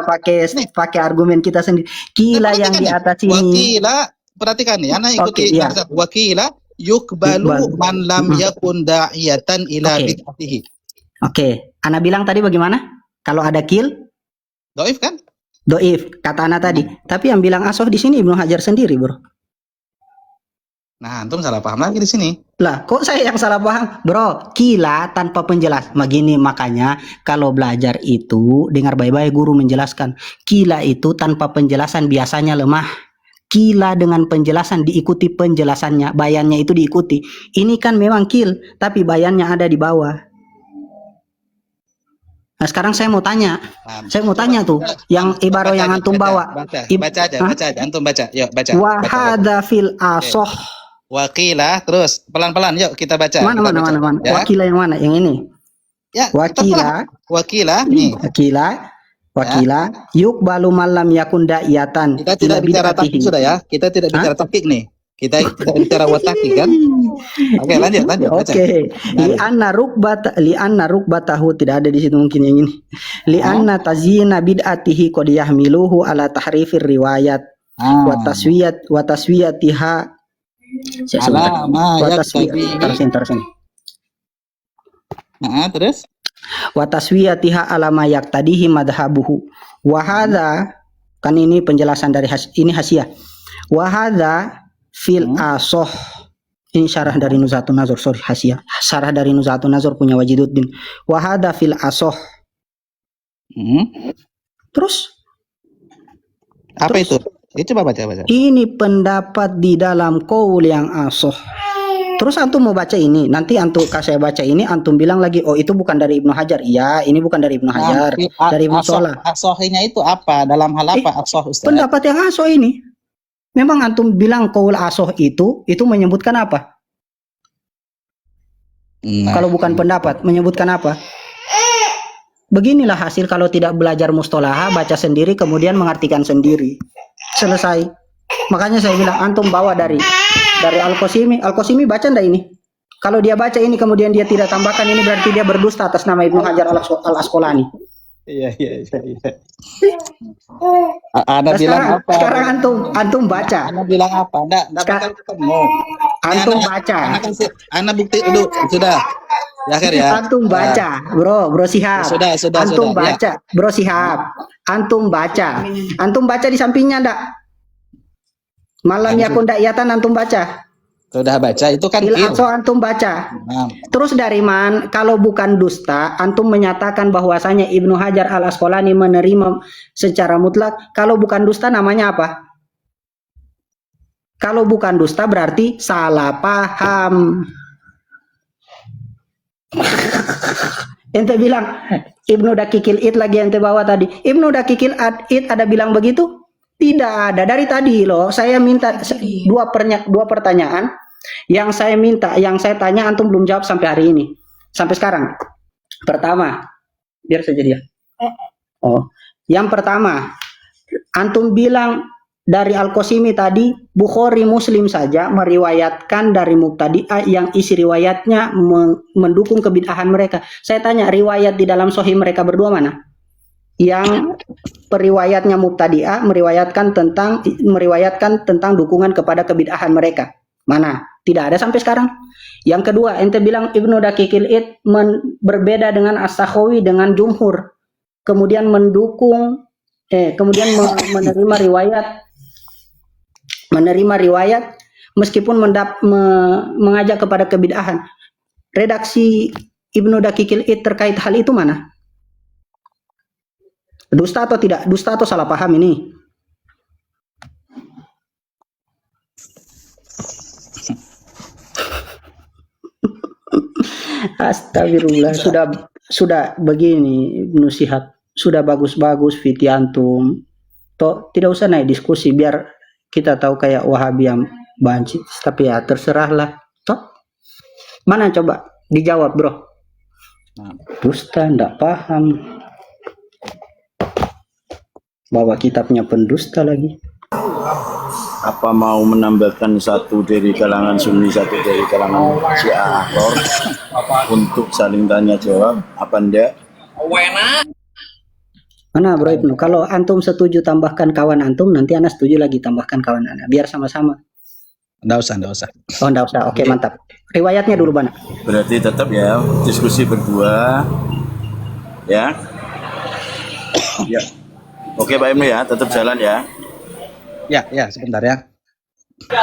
pakai argumen kita sendiri. Kila yang di atas ini. Wakila, perhatikan nih, anak ikuti wakila yuqbalu man lam yakun da'iyatan ila bid'atihi. Oke, Ana bilang tadi bagaimana? Kalau ada kil, dhaif kan? Dhaif, kata Ana tadi. Tapi yang bilang asoh di sini Ibnu Hajar sendiri, Bro. Nah, antum salah paham lagi di sini. Lah, kok saya yang salah paham? Bro, kila tanpa penjelas. Begini, makanya kalau belajar itu dengar baik-baik guru menjelaskan. Kila itu tanpa penjelasan biasanya lemah. Kila dengan penjelasan diikuti penjelasannya, bayannya itu diikuti. Ini kan memang kil, tapi bayannya ada di bawah. Nah, sekarang saya mau tanya. Saya mau tanya tuh, yang ibarat yang antum bawa. Baca aja, antum baca. Yuk, baca. Wa hadza fil asoh. Wakila, terus pelan-pelan yuk kita baca. Mana? Ya. Wakila yang mana? Yang ini. Ya, wakila nih. Wakila yuqbalu malam yakun da'iyatan. Kita tidak bicara takik sudah ya. Kita tidak bicara takik nih. Kita bicara wataki kan. Oke, lanjut. Oke. Li anna rukbatahu tidak ada di situ mungkin yang ini. Li anna tazyina bid'atihi qad yahmiluhu ala tahrifir riwayat wa taswiyatiha. Terus wa taswiyatiha ala ma yaqtadihi madhhabuhu wa hadza, kan ini penjelasan dari ini hasiah. Wa hadza fil asoh, ini syarah dari Nuzhatun Nazar, hasiah. Syarah dari Nuzhatun Nazar punya Wajiduddin. Wa hadza fil asoh. Terus apa itu? Coba baca. Ini pendapat di dalam qaul yang asoh. Terus antum mau baca ini, nanti antum kasih baca ini, antum bilang lagi, oh itu bukan dari Ibnu Hajar. Iya, ini bukan dari Ibnu Hajar, dari Ibnu Shalah. Asohnya itu apa? Dalam hal apa asoh, Ustaz? Pendapat yang asoh ini. Memang antum bilang qaul asoh itu menyebutkan apa? Kalau bukan pendapat, menyebutkan apa? beginilah hasil kalau tidak belajar mustolaha, baca sendiri kemudian mengartikan sendiri. Selesai. Makanya saya bilang antum bawa dari Al-Qasimi. Al-Qasimi baca ndak ini? Kalau dia baca ini kemudian dia tidak tambahkan ini berarti dia berdusta atas nama Ibnu Hajar Al-Asqalani. Iya. Anda bilang apa? Sekarang antum baca. Anda bilang apa? Enggak bakal ketemu. Antum baca. Anda bukti dulu sudah. Ya akhir ya. Antum baca, bro Sihab. Sudah. Antum sudah. baca, ya. Bro Sihab. Antum baca di sampingnya ndak? Malam yakun da'iyatan antum baca. Sudah baca itu kan So antum baca. Nah. Terus dari mana kalau bukan dusta antum menyatakan bahwasanya Ibnu Hajar Al-Asqalani menerima secara mutlak? Kalau bukan dusta namanya apa? Kalau bukan dusta berarti salah paham. Ente bilang Ibnu Daqiqil Id lagi ente bawa tadi. Ibnu Daqiqil Id ada bilang begitu? Tidak ada. Dari tadi loh saya minta dua pertanyaan yang saya tanya antum belum jawab sampai hari ini. Sampai sekarang. Pertama, biar saja dia. Yang pertama, antum bilang dari Al-Qasimi tadi Bukhari Muslim saja meriwayatkan dari mubtadi'ah yang isi riwayatnya mendukung kebid'ahan mereka. Saya tanya riwayat di dalam sahih mereka berdua mana? Yang periwayatnya mubtadi'ah meriwayatkan tentang dukungan kepada kebid'ahan mereka. Mana? Tidak ada sampai sekarang. Yang kedua, ente bilang Ibnu Daqiqil Id berbeda dengan As-Sakhawi dengan jumhur. Kemudian menerima riwayat meskipun mengajak kepada kebid'ahan. Redaksi Ibnu Daqiqil Id terkait hal itu mana? Dusta atau tidak? Dusta atau salah paham ini? Astagfirullah, sudah begini Ibnu Syihab, sudah bagus-bagus fiti antum. Toh tidak usah naik diskusi biar kita tahu kayak Wahabi yang banci, tapi ya terserahlah. Toh mana coba dijawab, bro? Dusta ndak paham. Bawa kitabnya pendusta lagi. Apa mau menambahkan satu dari kalangan Sunni, satu dari kalangan Syiah untuk saling tanya jawab? Apa enggak? Mana bro Ibnu? Kalau antum setuju tambahkan kawan antum, nanti ana setuju lagi tambahkan kawan ana. Biar sama-sama. Enggak usah. Oh, enggak usah. Oke, mantap. Riwayatnya dulu mana? Berarti tetap ya diskusi berdua. Ya. Ya. Oke Pak Ibnu ya, tetap jalan ya. Ya, sebentar ya.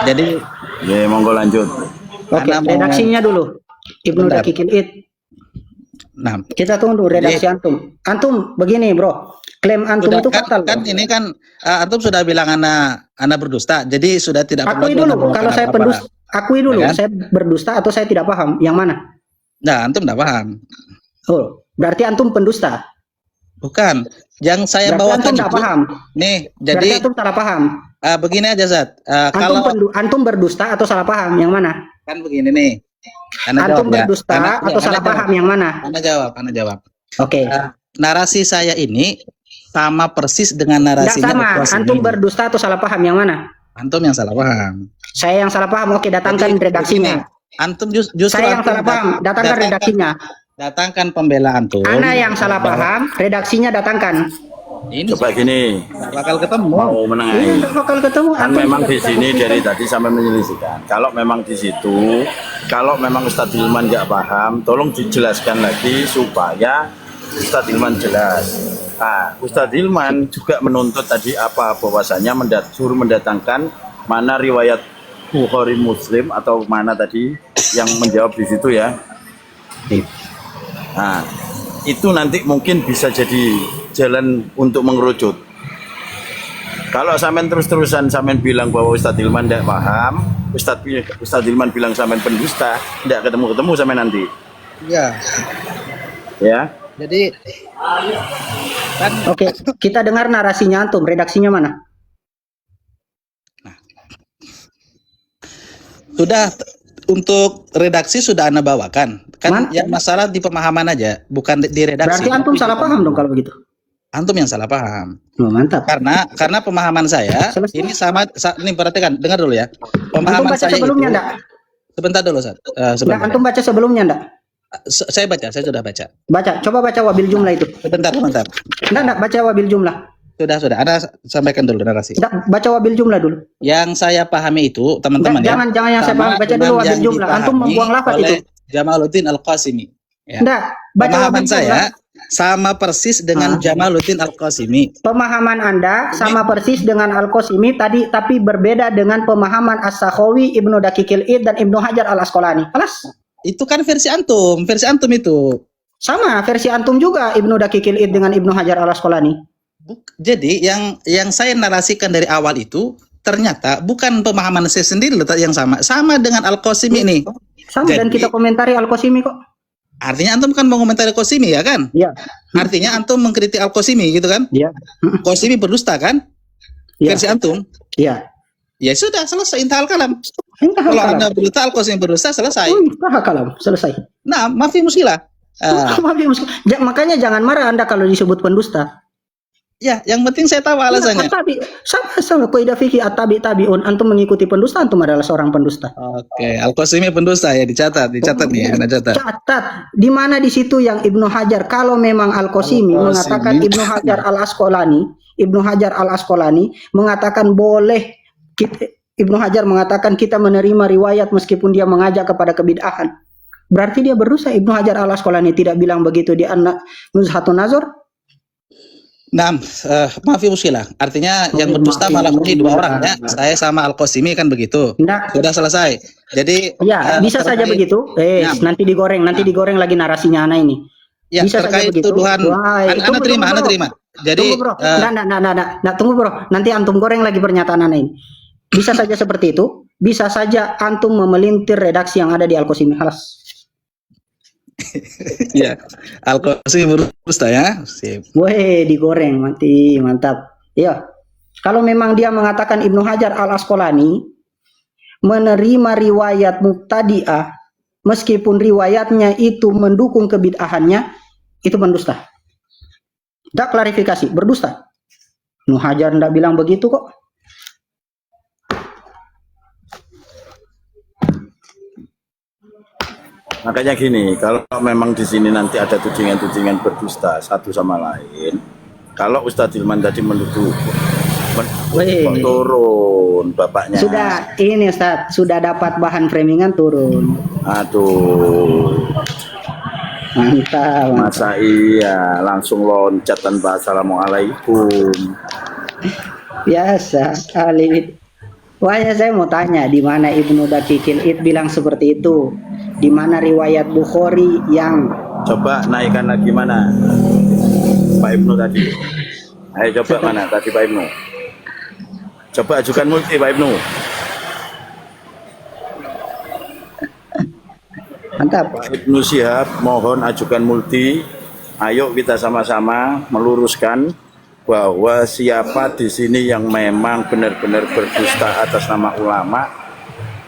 Jadi, ya monggo lanjut. Oke, redaksinya dulu. Ibnu Daqiqil Id. Nah, kita tunggu redaksi antum. Antum begini, bro. Klaim antum itu fatal. Kan ini kan antum sudah bilang ana berdusta. Jadi sudah tidak perlu. Akui dulu kalau saya pendusta. Akui dulu saya berdusta atau saya tidak paham. Yang mana? Nah, antum tidak paham. Oh, berarti antum pendusta. Bukan. Yang saya bawakan antum tidak paham. Nih, jadi antum salah paham. Begini aja Zat. Kalau antum berdusta atau salah paham, yang mana? Kan begini nih. Antum berdusta atau salah paham, yang mana? Anda jawab. Oke. Narasi saya ini sama persis dengan narasinya. Tidak sama. Antum berdusta atau salah paham, yang mana? Antum yang salah paham. Saya yang salah paham. Oke, datangkan redaksinya. Antum justru saya yang salah paham. Datangkan redaksinya. Datangkan pembela antum. Ana yang salah paham, redaksinya datangkan. Ini coba gini, bakal ketemu. Mau menengahi. Bakal ketemu. Kan memang di sini dari tadi sampai menyelisihkan. Kalau memang di situ, kalau memang Ustadz Hilman nggak paham, tolong dijelaskan lagi supaya Ustadz Hilman jelas. Nah, Ustadz Hilman juga menuntut tadi apa bahwasanya suruh mendatangkan mana riwayat Bukhari Muslim atau mana tadi yang menjawab di situ ya. Nah, itu nanti mungkin bisa jadi jalan untuk mengerucut. Kalau sampean terus-terusan sampean bilang bahwa Ustadz Hilman tidak paham, Ustadz Hilman bilang sampean pendusta, tidak ketemu sampean nanti. Iya. Ya. Jadi kan oke, kita dengar narasinya antum, redaksinya mana? Untuk redaksi sudah Anda bawakan. Kan Man- yang masalah di pemahaman aja, bukan di redaksi. Berarti antum salah paham dong kalau begitu. Antum yang salah paham. Oh, mantap. Karena pemahaman saya Selesai. ini ini perhatikan, dengar dulu ya. Antum Pemahaman baca saya sebelumnya itu enggak? sebentar dulu, Ustaz. Enggak, Sebentar. antum baca sebelumnya enggak? Saya baca, saya sudah baca. Baca, coba baca wabil jumlah itu. Sebentar. Enggak, baca wabil jumlah. Sudah. Anda sampaikan dulu narasi. Enggak, baca wabil jumlah dulu. Yang saya pahami itu, teman-teman ya. Jangan yang saya sama paham, baca dengan dulu wabil yang jumlah. Antum dipahami membuang lafaz oleh itu. Jamaluddin Al-Qasimi. Ya. Enggak, baca Pemahaman wabil jumlah. saya sama persis dengan Jamaluddin Al-Qasimi. Pemahaman Anda sama persis dengan Al-Qasimi tadi, tapi berbeda dengan pemahaman As-Sakhawi, Ibnu Daqiqil Id, dan Ibnu Hajar Al-Asqalani. Alas, Itu kan versi antum itu. sama versi antum juga Ibnu Daqiqil Id dengan Ibnu Hajar Al-Asqalani. Jadi yang saya narasikan dari awal itu ternyata bukan pemahaman saya sendiri yang sama dengan Al-Qasimi ini. Sama, dan Jadi- kita komentari Al-Qasimi kok. Artinya antum kan mengomentari Qasimi ya kan? Iya. Artinya antum mengkritik Al-Qasimi gitu kan? Iya. Qasimi berdusta kan? Iya. Versi antum. Iya. Ya sudah, selesai, intahal kalam. Intahal Kalau kalam. Anda berdusta, Al-Qasimi berdusta, selesai. Intahal kalam, selesai. Nah, maafi muskilah. Makanya jangan marah Anda kalau disebut pendusta. Ya, yang penting saya tahu alasannya. Tapi sama kaidah fikih at-tabi'un, antum mengikuti pendusta, antum adalah seorang pendusta. Oke, Al-Qasimi pendusta ya, dicatat nih, Anda catat. Catat di mana di situ yang Ibnu Hajar, kalau memang Al-Qasimi mengatakan Ibnu Hajar Al-Asqalani mengatakan boleh Ibnu Hajar mengatakan kita menerima riwayat meskipun dia mengajak kepada kebid'ahan. Berarti dia berdosa. Ibnu Hajar Al-Asqalani tidak bilang begitu di Nuzhatun Nazar. Nah, maafi muskilah. Artinya yang berdusta malah ini dua orang ya. Saya sama Al-Qasimi kan begitu. Nah, Sudah selesai. Jadi ya bisa saja begitu. Nanti digoreng lagi narasinya Ana ini. Ya, Bisa saja terkait begitu. tuduhan. Wah, Anda terima. Jadi tunggu bro. Tunggu bro. Nanti antum goreng lagi pernyataan Ana ini. Bisa saja seperti itu. Bisa saja antum memelintir redaksi yang ada di Al-Qasimi. Halas. ya, Al-Qasimi berdusta ya. Sip. Woi, digoreng mantap. Iya. Kalau memang dia mengatakan Ibnu Hajar Al-Asqalani menerima riwayat mubtadi'ah meskipun riwayatnya itu mendukung kebid'ahannya, itu pendusta. Tidak klarifikasi, berdusta. Ibnu Hajar tidak bilang begitu kok. Makanya gini, kalau memang di sini nanti ada tudingan-tudingan berdusta satu sama lain, kalau Ustadz Hilman tadi menuduh kok turun bapaknya. Sudah, ini Ustadz, sudah dapat bahan framingan turun. Aduh, Mantap. masa iya langsung loncat tanpa assalamualaikum. Biasa, ahli. Wahnya saya mau tanya, di mana Ibnu Daqiqil Id bilang seperti itu? Di mana riwayat Bukhari yang Coba naikkan lagi mana Pak Ibnu tadi. Ayo coba mana tadi Pak Ibnu. Coba ajukan multi Pak Ibnu. mantap. Pak Ibnu Syihab mohon ajukan multi. Ayo kita sama-sama meluruskan bahwa siapa di sini yang memang benar-benar berdusta atas nama ulama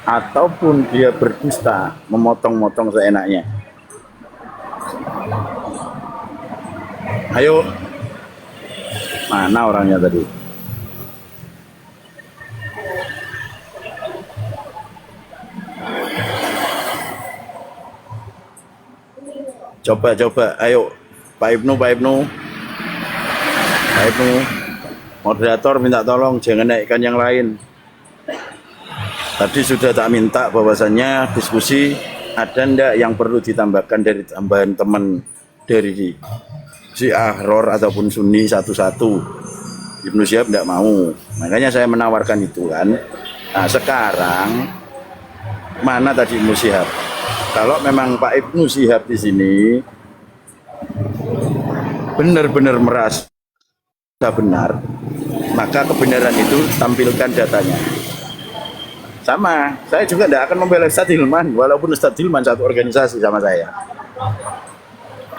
ataupun dia berdusta memotong-motong seenaknya. Ayo, mana orangnya tadi? Coba, ayo, Pak Ibnu, moderator minta tolong jangan naikkan yang lain. Tadi sudah tak minta bahwasannya diskusi ada ndak yang perlu ditambahkan dari tambahan teman dari si Ahror ataupun Sunni satu-satu. Ibnu Syihab ndak mau, makanya saya menawarkan itu kan. Nah sekarang mana tadi Ibnu Syihab? Kalau memang Pak Ibnu Syihab di sini benar-benar merasa benar, maka kebenaran itu tampilkan datanya. Sama, saya juga tidak akan membela Ustadz Hilman, walaupun Ustadz Hilman satu organisasi sama saya.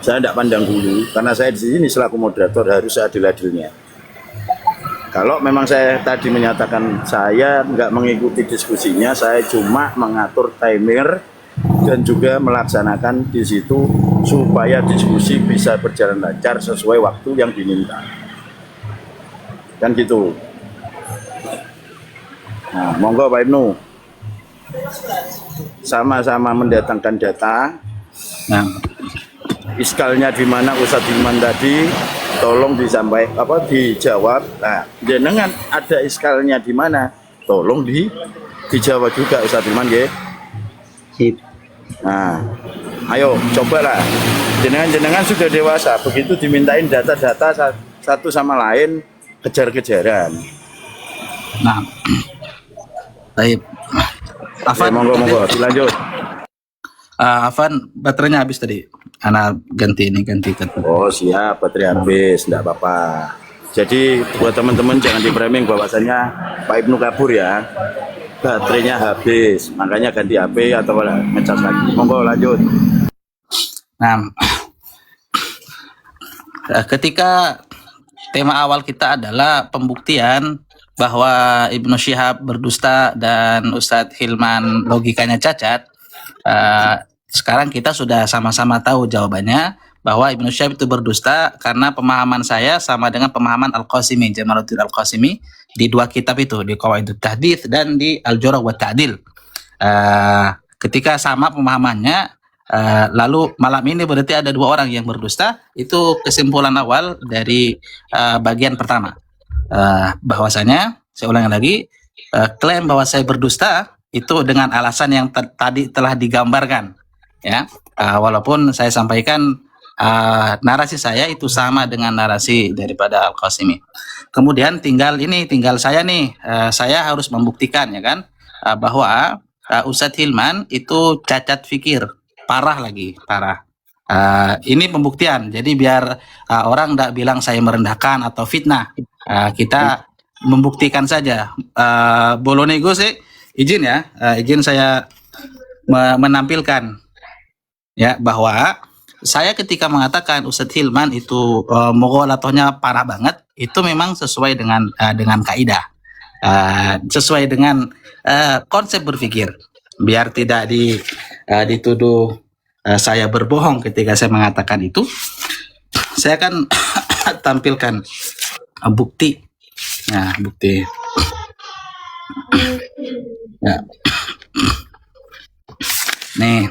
Saya tidak pandang bulu, karena saya di sini selaku moderator harus seadil-adilnya. Kalau memang saya tadi menyatakan saya nggak mengikuti diskusinya, saya cuma mengatur timer dan juga melaksanakan di situ supaya diskusi bisa berjalan lancar sesuai waktu yang diminta. Kan gitu. Nah, monggo Pak Ibnu. Sama-sama mendatangkan data. Nah, Iskalnya di mana Ustadz Hilman tadi, tolong dijawab. Nah, jenengan ada iskalnya di mana? Tolong dijawab juga Ustadz Hilman nggih. Sip. Nah, ayo cobalah. Jenengan sudah dewasa, begitu dimintain data-data satu sama lain kejar-kejaran. nah. Baik. Afan, Monggo dilanjut. Afan, baterainya habis tadi. Ana ganti ke. Oh siap, baterai habis, enggak apa-apa. Jadi buat teman-teman jangan di framing bahwasannya Pak Ibnu kabur ya. Baterainya habis, makanya ganti HP atau ngecas lagi. Monggo lanjut. Nah, ketika tema awal kita adalah pembuktian bahwa Ibnu Syihab berdusta dan Ustadz Hilman logikanya cacat, sekarang kita sudah sama-sama tahu jawabannya bahwa Ibnu Syihab itu berdusta karena pemahaman saya sama dengan pemahaman Al-Qasimi, Jamaluddin Al-Qasimi di dua kitab itu, di Qawaidut Tahdits dan di Al-Jurh wa Ta'dil. Ketika sama pemahamannya, lalu malam ini berarti ada dua orang yang berdusta. Itu kesimpulan awal dari bagian pertama. Bahwasanya, saya ulangi lagi, klaim bahwa saya berdusta itu dengan alasan yang tadi telah digambarkan, ya. Walaupun saya sampaikan narasi saya itu sama dengan narasi daripada Al-Qasimi. Kemudian tinggal saya nih, saya harus membuktikan, ya kan, bahwa Ustadz Hilman itu cacat fikir, parah. Ini pembuktian. Jadi biar orang tidak bilang saya merendahkan atau fitnah, kita membuktikan saja. Bolonego sih, izin saya menampilkan, ya, bahwa saya ketika mengatakan Ustadz Hilman itu mughalatohnya parah banget, itu memang sesuai dengan kaidah, sesuai dengan konsep berpikir, biar tidak dituduh saya berbohong ketika saya mengatakan itu. Saya akan tampilkan bukti. Nah, bukti. Ya. Nih.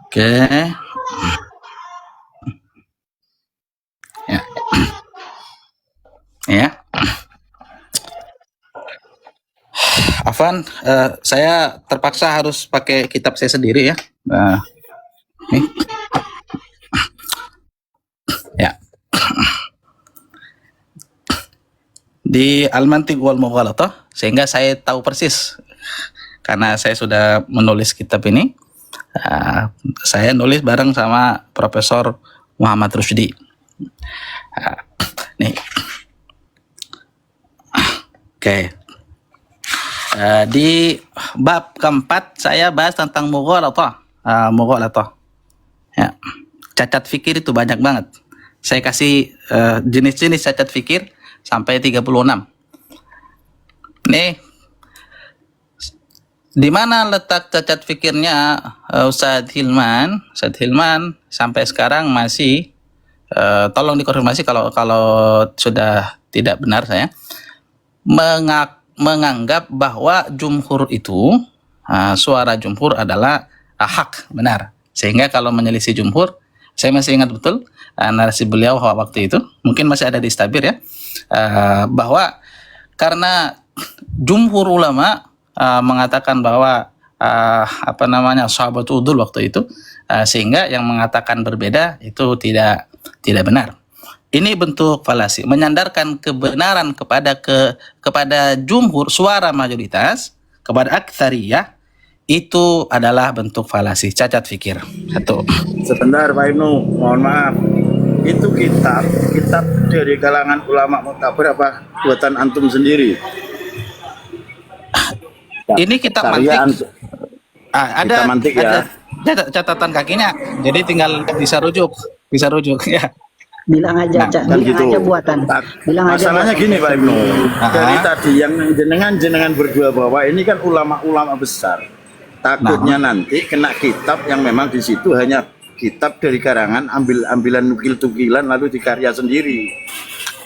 Oke. Ya. Ya. Afan, saya terpaksa harus pakai kitab saya sendiri ya. Nih. Ya. Di Al-Mantiq wal Mughalathah, sehingga saya tahu persis karena saya sudah menulis kitab ini. Saya nulis bareng sama Profesor Muhammad Rushdi. Nih. Oke. Di bab keempat saya bahas tentang mughalathah. Ya. Cacat fikir itu banyak banget. Saya kasih jenis-jenis cacat fikir sampai 36. Nih. Di mana letak cacat fikirnya Ustadz Hilman? Ustadz Hilman sampai sekarang masih, tolong dikonfirmasi kalau sudah tidak benar saya, menganggap bahwa jumhur itu, suara jumhur adalah hak, benar. Sehingga kalau menyelisih jumhur, saya masih ingat betul narasi beliau waktu itu, mungkin masih ada di Istabir ya, bahwa karena jumhur ulama mengatakan bahwa sahabat udul waktu itu, sehingga yang mengatakan berbeda itu tidak benar. Ini bentuk falasi, menyandarkan kebenaran kepada jumhur, suara mayoritas, kepada aktsariyah, itu adalah bentuk falasi, cacat fikir. Satu. Sebentar Pak Ibnu, mohon maaf. Itu kitab dari kalangan ulama Mu'tabar apa buatan antum sendiri? Ini kitab mantik. Kitab mantik ya. catatan kakinya. Jadi tinggal bisa rujuk ya. Bilang aja, Cak. kan Bilang gitu. aja buatan. Bilang aja Masalahnya buatan. gini Pak Ibnu, Aha. dari tadi yang jenengan berdua bawa ini kan ulama-ulama besar. Takutnya nanti kena kitab yang memang di situ hanya kitab dari karangan ambilan nukil-tukilan lalu dikarya sendiri.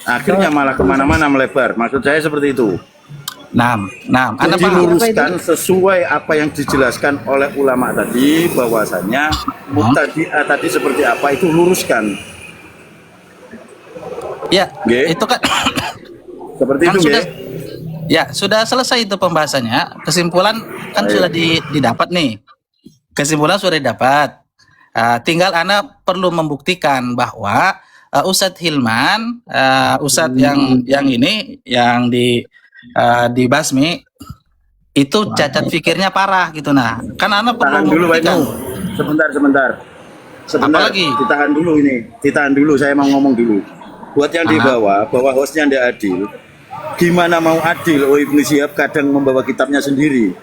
Akhirnya malah kemana-mana melebar. Maksud saya seperti itu. Anda Jadi paham? luruskan sesuai apa yang dijelaskan oleh ulama tadi, bahwasannya mubtadi'ah tadi seperti apa itu luruskan. Ya, Nggih. itu kan Seperti kan itu sudah nggih. ya sudah selesai itu pembahasannya. Kesimpulan kan Ayo. sudah didapat nih. Kesimpulan sudah didapat. Tinggal Anda perlu membuktikan bahwa Ustadz Hilman, Ustadz yang ini yang dibasmi itu cacat fikirnya parah gitu. Nah, kan Anda Tahan perlu dulu Pak membuktikan. Ibnu. Sebentar. Apalagi? Ditahan dulu ini. Ditahan dulu, saya mau ngomong dulu. Buat yang di bawah, bahwa hostnya tidak adil. Gimana mau adil? Oh, Ibnu Syihab kadang membawa kitabnya sendiri.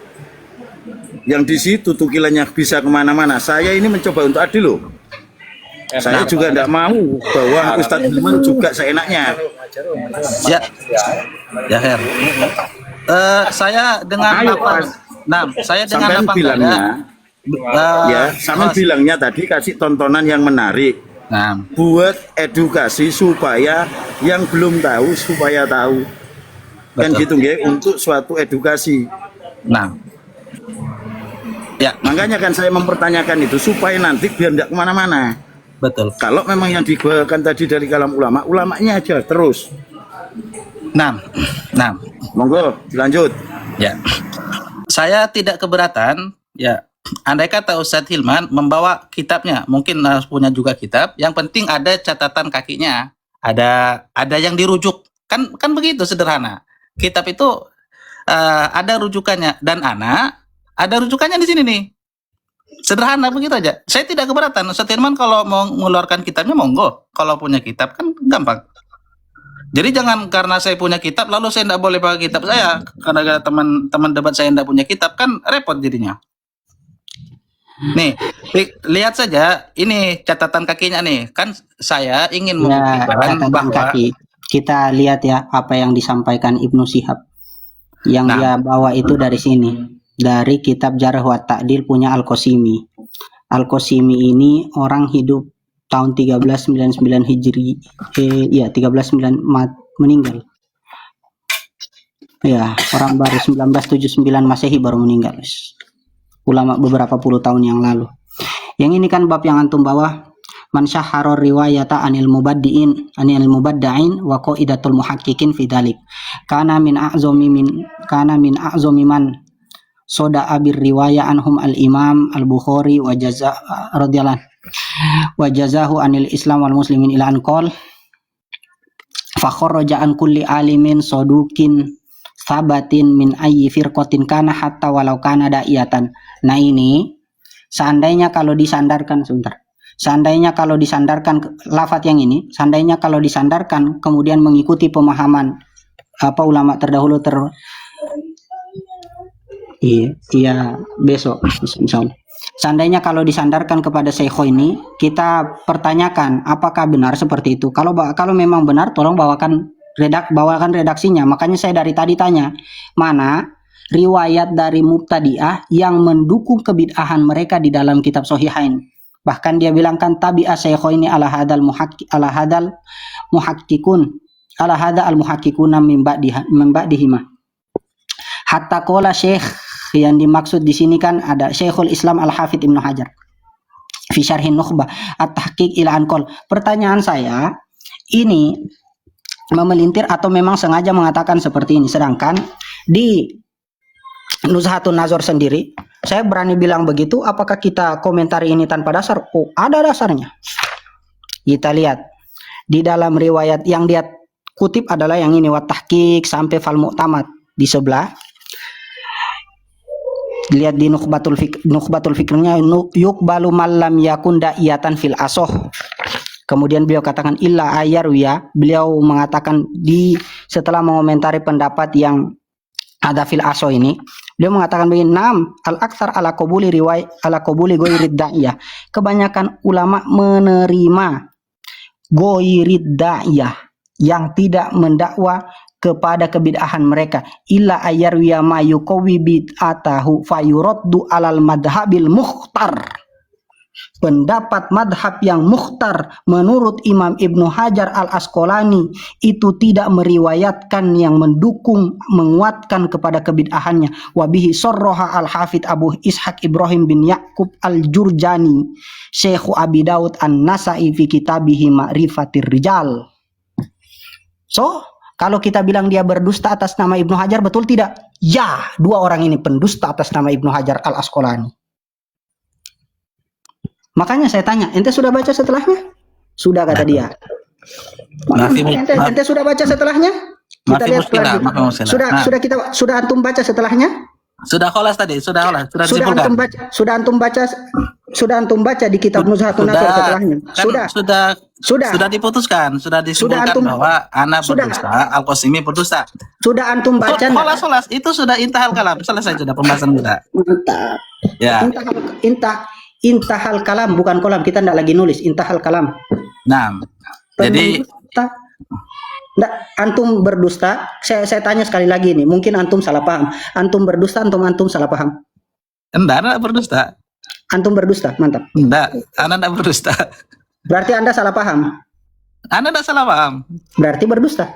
Yang di situ tukilannya bisa kemana-mana. Saya ini mencoba untuk adil loh. Saya juga tidak mau bahwa Ustadz Hilman juga seenaknya. Ya, Her. Saya dengan Ayo, apa? Mas. Nah, saya dengan Sampai apa bilangnya, ya, sampai Mas. bilangnya tadi kasih tontonan yang menarik. Nah, Buat edukasi supaya yang belum tahu supaya tahu. Kan Betul. gitu nggih, untuk suatu edukasi. nah, ya, Makanya kan saya mempertanyakan itu supaya nanti biar tidak kemana-mana. betul. Kalau memang yang dibawakan tadi dari kalam ulama, ulamanya aja terus. Nah, Monggo, dilanjut. ya. Saya tidak keberatan, ya. Andai kata Ustadz Hilman membawa kitabnya, mungkin harus punya juga kitab. Yang penting ada catatan kakinya, ada yang dirujuk. Kan begitu sederhana. Kitab itu ada rujukannya dan ada rujukannya di sini nih. Sederhana begitu aja. Saya tidak keberatan. Ustadz Hilman kalau mau mengeluarkan kitabnya monggo. Kalau punya kitab kan gampang. Jadi jangan karena saya punya kitab lalu saya tidak boleh pakai kitab saya. Karena teman-teman debat saya tidak punya kitab kan repot jadinya. Nih, lihat saja ini catatan kakinya nih. Kan saya ingin Ya, membuktikan catatan bahwa kaki. Kita lihat ya apa yang disampaikan Ibnu Syihab. Yang Nah. dia bawa itu dari sini. Dari kitab Jarh wa Ta'dil punya Al-Qasimi. Al-Qasimi ini orang hidup tahun 1399 Hijri. 1399 meninggal. Ya, orang baru 1979 Masehi baru meninggal. Ulama beberapa puluh tahun yang lalu. Yang ini kan bab yang antum bawa, man syahara riwayata anil mubadda'in wa qaidatul muhaqqiqin fi dzalik. Kana min a'zami man soda abir riwayah anhum al-Imam al-Bukhari wa jazahu anil Islam wal muslimin ila an qol fa kharraja an kulli alimin sadukin sabatin min ayyi firqatin kana hatta walau kana da'iyatan. Nah ini seandainya kalau disandarkan lafaz yang ini, seandainya kalau disandarkan kemudian mengikuti pemahaman ulama terdahulu besok misalnya. Seandainya kalau disandarkan kepada Syekh ini, kita pertanyakan apakah benar seperti itu. Kalau memang benar, tolong bawakan redaksinya. Makanya saya dari tadi tanya, mana riwayat dari mubtadi'ah yang mendukung kebid'ahan mereka di dalam kitab Sahihain. Bahkan dia bilang kan tabi'a Syekh ini ala hadal muhaqqiquna min ba'dihima. Hatta qala Syekh, yang dimaksud di sini kan ada Syekhul Islam Al-Hafidz Ibnu Hajar fi Syarhin Nukhbah at-tahqiq ila anqol. Pertanyaan saya, ini memelintir atau memang sengaja mengatakan seperti ini, sedangkan di Nuzhatun Nazar sendiri saya berani bilang begitu. Apakah kita komentari ini tanpa dasar? Oh, ada dasarnya. Kita lihat di dalam riwayat yang dia kutip adalah yang ini, wa tahqiq sampai fal mu'tamad di sebelah. Lihat di Nukhbatul Fikrnya, yuqbalu malam yakun da'iyatan fil asoh. Kemudian beliau katakan illa ayarwiya. Beliau mengatakan setelah mengomentari pendapat yang ada fil asoh ini, Dia mengatakan begini, "Nam, al-aktsar ala qabuli riwayat ala qabuli ghairid da'iyah." Kebanyakan ulama menerima ghairid da'iyah yang tidak mendakwa kepada kebid'ahan mereka, illa ayarwiya ma yuqawi bid'atahu fayuraddu alal madhabil mukhtar. Pendapat madhab yang mukhtar menurut Imam Ibnu Hajar al-Asqalani itu tidak meriwayatkan yang mendukung menguatkan kepada kebid'ahannya. Wabihi sorroha al-hafidh Abu Ishaq Ibrahim bin Yaqub al-Jurjani Syekh Abi Daud an-Nasai fi kitabihi Ma'rifatir Rijal. So, kalau kita bilang dia berdusta atas nama Ibnu Hajar, betul tidak? Ya, dua orang ini pendusta atas nama Ibnu Hajar al-Asqalani. Makanya saya tanya, ente sudah baca setelahnya? Sudah, kata dia. Ente sudah baca setelahnya? Kita lihat sudah antum baca setelahnya? Sudah kholas tadi, sudah kholas, sudah antum baca di kitab Nuzhatun Nazar setelahnya. Sudah diputuskan, sudah disimpulkan bahwa ana berdusta, Al-Qasimi berdusta. Sudah antum baca? Kholas, itu sudah intahal kalam, selesai sudah pembahasan kita. Mantap. Ya. Intahal kalam, bukan kolam, kita tidak lagi nulis intahal kalam. Nah, jadi Nggak, antum berdusta. Saya tanya sekali lagi nih, mungkin antum salah paham. Antum berdusta, antum salah paham. Anda berdusta. Antum berdusta, mantap. Anda berdusta. Berarti Anda salah paham. Anda tidak salah paham. Berarti berdusta.